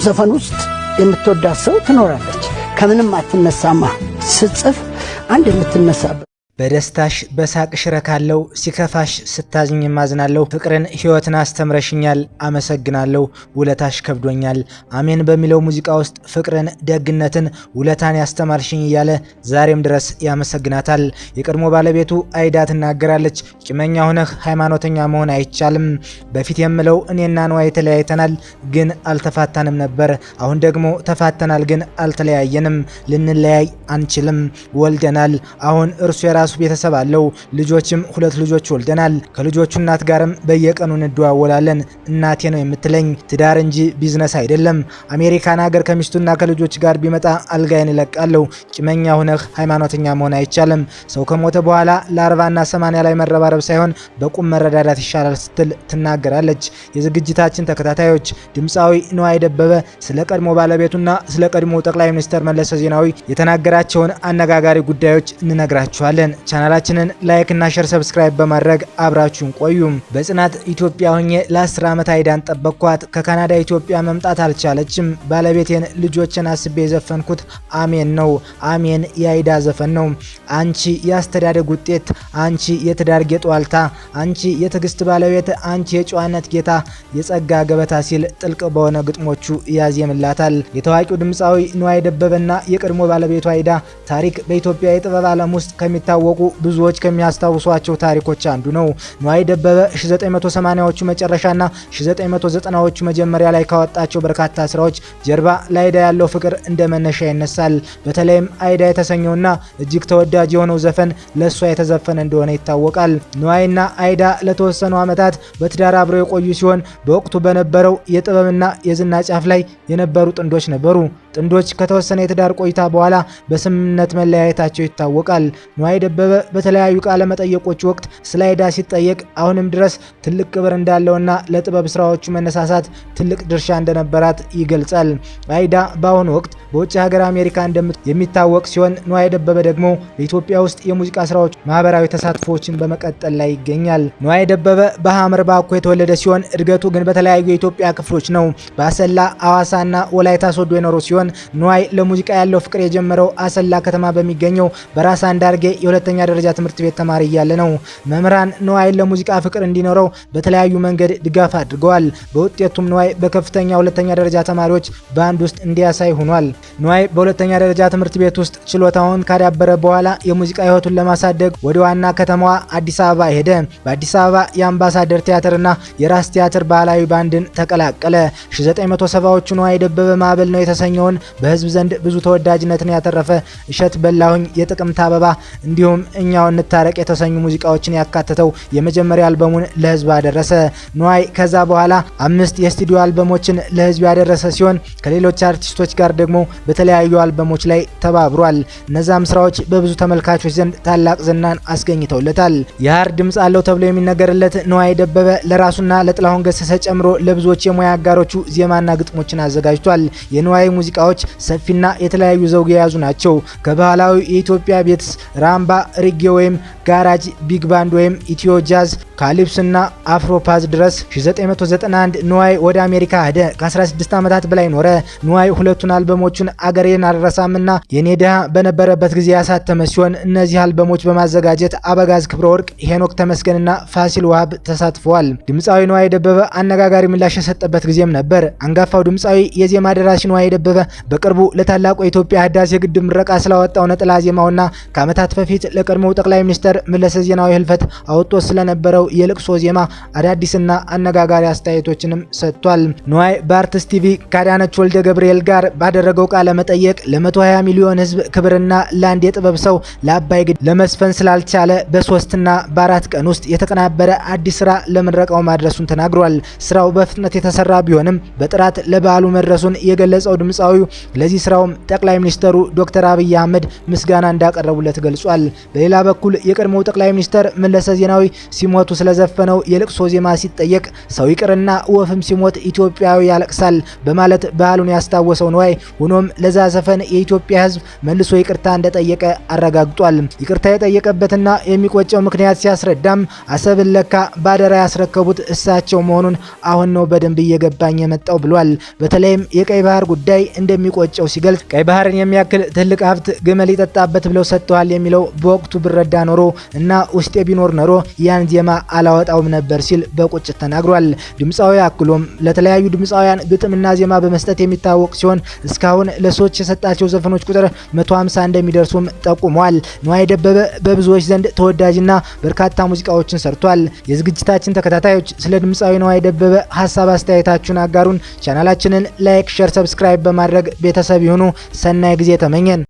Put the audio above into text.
ዘፈን ውስጥ የምትወዳት ሰው ትኖራለች። ከምንም አትነሳማ። ስትጽፍ አንድ የምትነሳበት በደስታሽ በሳቅሽ ረካለው፣ ሲከፋሽ ስታዝኝ ማዝናለው። ፍቅርን ህይወትን አስተምረሽኛል፣ አመሰግናለሁ፣ ውለታሽ ከብዶኛል። አሜን በሚለው ሙዚቃ ውስጥ ፍቅርን፣ ደግነትን፣ ውለታን ያስተማርሽኝ እያለ ዛሬም ድረስ ያመሰግናታል። የቀድሞ ባለቤቱ አይዳ ትናገራለች። ቂመኛ ሆነህ ሃይማኖተኛ መሆን አይቻልም። በፊት የምለው እኔና ነዋይ ተለያይተናል፣ ግን አልተፋታንም ነበር። አሁን ደግሞ ተፋተናል፣ ግን አልተለያየንም። ልንለያይ አንችልም። ወልደናል። አሁን እርሱ የራሱ ቤተሰብ አለው። ልጆችም 2 ልጆች ወልደናል። ከልጆቹ እናት ጋርም በየቀኑ እንደዋወላለን። እናቴ ነው የምትለኝ፣ ትዳር እንጂ ቢዝነስ አይደለም። አሜሪካን ሀገር ከሚስቱና ከልጆች ጋር ቢመጣ አልጋዬን እለቃለሁ። ቂመኛ ሆነህ ሃይማኖተኛ መሆን አይቻልም። ሰው ከሞተ በኋላ ለ40ና 80 ላይ መረባረብ ሳይሆን በቁም መረዳዳት ይሻላል ስትል ትናገራለች። የዝግጅታችን ተከታታዮች ድምፃዊ ነዋይ ደበበ ስለ ቀድሞ ባለቤቱና ስለ ቀድሞ ጠቅላይ ሚኒስትር መለስ ዜናዊ የተናገራቸውን አነጋጋሪ ጉዳዮች እንነግራችኋለን። ቻናላችንን ላይክ እና ሼር ሰብስክራይብ በማድረግ አብራችሁን ቆዩ። በጽናት ኢትዮጵያ ሆኜ ለ10 ዓመት አይዳን ጠበቅኳት። ከካናዳ ኢትዮጵያ መምጣት አልቻለችም። ባለቤቴን ልጆችን አስቤ የዘፈንኩት አሜን ነው። አሜን የአይዳ ዘፈን ነው። አንቺ የአስተዳደግ ውጤት፣ አንቺ የትዳር ጌጥ ዋልታ፣ አንቺ የትዕግስት ባለቤት፣ አንቺ የጨዋነት ጌታ፣ የጸጋ ገበታ ሲል ጥልቅ በሆነ ግጥሞቹ ያዜምላታል። የታዋቂው ድምፃዊ ነዋይ ደበበና የቀድሞ ባለቤቱ አይዳ ታሪክ በኢትዮጵያ የጥበብ ዓለም ውስጥ ከሚታወቁ ብዙዎች ከሚያስታውሷቸው ታሪኮች አንዱ ነው። ነዋይ ደበበ 1980ዎቹ መጨረሻና 1990ዎቹ መጀመሪያ ላይ ካወጣቸው በርካታ ስራዎች ጀርባ ለአይዳ ያለው ፍቅር እንደ መነሻ ይነሳል። በተለይም አይዳ የተሰኘውና እጅግ ተወዳጅ የሆነው ዘፈን ለሷ የተዘፈነ እንደሆነ ይታወቃል። ነዋይና አይዳ ለተወሰኑ ዓመታት በትዳር አብረው የቆዩ ሲሆን በወቅቱ በነበረው የጥበብና የዝና ጫፍ ላይ የነበሩ ጥንዶች ነበሩ። ጥንዶች ከተወሰነ የትዳር ቆይታ በኋላ በስምምነት መለያየታቸው ይታወቃል። ነዋይ ደበበ በተለያዩ ቃለ መጠየቆች ወቅት ስለ አይዳ ሲጠየቅ አሁንም ድረስ ትልቅ ክብር እንዳለውና ለጥበብ ስራዎቹ መነሳሳት ትልቅ ድርሻ እንደነበራት ይገልጻል። አይዳ በአሁኑ ወቅት በውጭ ሀገር አሜሪካ የሚታወቅ ሲሆን ነዋይ ደበበ ደግሞ በኢትዮጵያ ውስጥ የሙዚቃ ስራዎች ማህበራዊ ተሳትፎችን በመቀጠል ላይ ይገኛል። ነዋይ ደበበ በሐመር ባኮ የተወለደ ሲሆን እድገቱ ግን በተለያዩ የኢትዮጵያ ክፍሎች ነው። በአሰላ፣ አዋሳና ወላይታ ሶዶ የኖሩ ሲሆን ነዋይ ለሙዚቃ ያለው ፍቅር የጀመረው አሰላ ከተማ በሚገኘው በራስ አንዳርጌ የሁለተኛ ደረጃ ትምህርት ቤት ተማሪ እያለ ነው። መምህራን ነዋይ ለሙዚቃ ፍቅር እንዲኖረው በተለያዩ መንገድ ድጋፍ አድርገዋል። በውጤቱም ነዋይ በከፍተኛ ሁለተኛ ደረጃ ተማሪዎች ባንድ ውስጥ እንዲያሳይ ሆኗል። ነዋይ በሁለተኛ ደረጃ ትምህርት ቤት ውስጥ ችሎታውን ካዳበረ በኋላ የሙዚቃ ህይወቱን ለማሳደግ ወደ ዋና ከተማዋ አዲስ አበባ ሄደ። በአዲስ አበባ የአምባሳደር ቲያትርና የራስ ቲያትር ባህላዊ ባንድን ተቀላቀለ። 1970ዎቹ ነዋይ ደበበ ማዕበል ነው የተሰኘውን በህዝብ ዘንድ ብዙ ተወዳጅነትን ያተረፈ እሸት በላሁኝ፣ የጥቅምት አበባ እንዲሁም እኛው እንታረቅ የተሰኙ ሙዚቃዎችን ያካተተው የመጀመሪያ አልበሙን ለህዝብ አደረሰ። ነዋይ ከዛ በኋላ 5 የስቱዲዮ አልበሞችን ለህዝብ ያደረሰ ሲሆን ከሌሎች አርቲስቶች ጋር ደግሞ በተለያዩ አልበሞች ላይ ተባብሯል። እነዛም ስራዎች በብዙ ተመልካቾች ዘንድ ታላቅ ዝናን አስገኝተውለታል። የሀር ድምጽ አለው ተብሎ የሚነገርለት ነዋይ ደበበ ለራሱና ለጥላሁን ገሰሰ ጨምሮ ለብዙዎች የሙያ አጋሮቹ ዜማና ግጥሞችን አዘጋጅቷል። የነዋይ ሙዚቃዎች ሰፊና የተለያዩ ዘውግ የያዙ ናቸው። ከባህላዊ የኢትዮጵያ ቤትስ፣ ራምባ፣ ሪጌ ወይም ጋራጅ፣ ቢግ ባንድ ወይም ኢትዮ ጃዝ፣ ካሊፕስና አፍሮፓዝ ድረስ 1991 ነዋይ ወደ አሜሪካ ሄደ። ከ16 ዓመታት በላይ ኖረ። ነዋይ ሁለቱን አልበሞቹን አገሬን አልረሳምና የኔ ድሃ በነበረበት ጊዜ ያሳተመ ሲሆን እነዚህ አልበሞች በማዘጋጀት አበጋዝ ክብረ ወርቅ፣ ሄኖክ ተመስገንና ፋሲል ዋሃብ ተሳትፈዋል። ድምፃዊ ነዋይ ደበበ አነጋጋሪ ምላሽ የሰጠበት ጊዜም ነበር። አንጋፋው ድምፃዊ የዜማ ደራሲ ነዋይ ደበበ በቅርቡ ለታላቁ የኢትዮጵያ ህዳሴ ግድብ ምረቃ ስላወጣው ነጠላ ዜማውና ከዓመታት በፊት ለቀድሞው ጠቅላይ ሚኒስትር መለስ ዜናዊ ህልፈት አውጥቶ ስለነበረው የልቅሶ ዜማ አዳዲስና አነጋጋሪ አስተያየቶችንም ሰጥቷል። ነዋይ በአርቲስት ቲቪ ከአዳነች ወልደ ገብርኤል ጋር ባደረገው ቃለ መጠየቅ ለ120 ሚሊዮን ህዝብ ክብርና ለአንድ የጥበብ ሰው ለአባይ ግድብ ለመስፈን ስላልቻለ በ3 እና በ4 ቀን ውስጥ የተቀናበረ አዲስ ስራ ለምረቃው ማድረሱን ተናግሯል። ስራው በፍጥነት የተሰራ ቢሆንም በጥራት ለበዓሉ መድረሱን የገለጸው ድምፃዊው ለዚህ ስራውም ጠቅላይ ሚኒስትሩ ዶክተር አብይ አህመድ ምስጋና እንዳቀረቡለት ገልጿል። በሌላ በኩል የቀድሞው ጠቅላይ ሚኒስትር መለስ ዜናዊ ሲሞቱ ስለዘፈነው የልቅሶ ዜማ ሲጠየቅ ሰው ይቅርና ወፍም ሲሞት ኢትዮጵያዊ ያለቅሳል በማለት ባህሉን ያስታወሰው ነዋይ ሆኖም ለዛ ዘፈን የኢትዮጵያ ሕዝብ መልሶ ይቅርታ እንደጠየቀ አረጋግጧል። ይቅርታ የጠየቀበትና የሚቆጨው ምክንያት ሲያስረዳም አሰብን ለካ ባደራ ያስረከቡት እሳቸው መሆኑን አሁን ነው በደንብ እየገባኝ የመጣው ብሏል። በተለይም የቀይ ባህር ጉዳይ እንደሚቆጨው ሲገልጽ ቀይ ባህርን የሚያክል ትልቅ ሀብት ግመል ይጠጣበት ብለው ሰጥተዋል የሚለው በወቅቱ ብረዳ ኖሮ እና ውስጤ ቢኖር ኖሮ ያን ዜማ አላወጣውም ነበር ሲል በቁጭት ተናግሯል። ድምፃዊ አክሎም ለተለያዩ ድምፃውያን ግጥምና ዜማ በመስጠት የሚታወቅ ሲሆን እስካሁን ለሰዎች የሰጣቸው ዘፈኖች ቁጥር 150 እንደሚደርሱም ጠቁመዋል። ነዋይ ደበበ በብዙዎች ዘንድ ተወዳጅና በርካታ ሙዚቃዎችን ሰርቷል። የዝግጅታችን ተከታታዮች ስለ ድምፃዊ ነዋይ ደበበ ሀሳብ አስተያየታችሁን አጋሩን። ቻናላችንን ላይክ፣ ሼር፣ ሰብስክራይብ በማድረግ ቤተሰብ ይሁኑ። ሰናይ ጊዜ ተመኘን።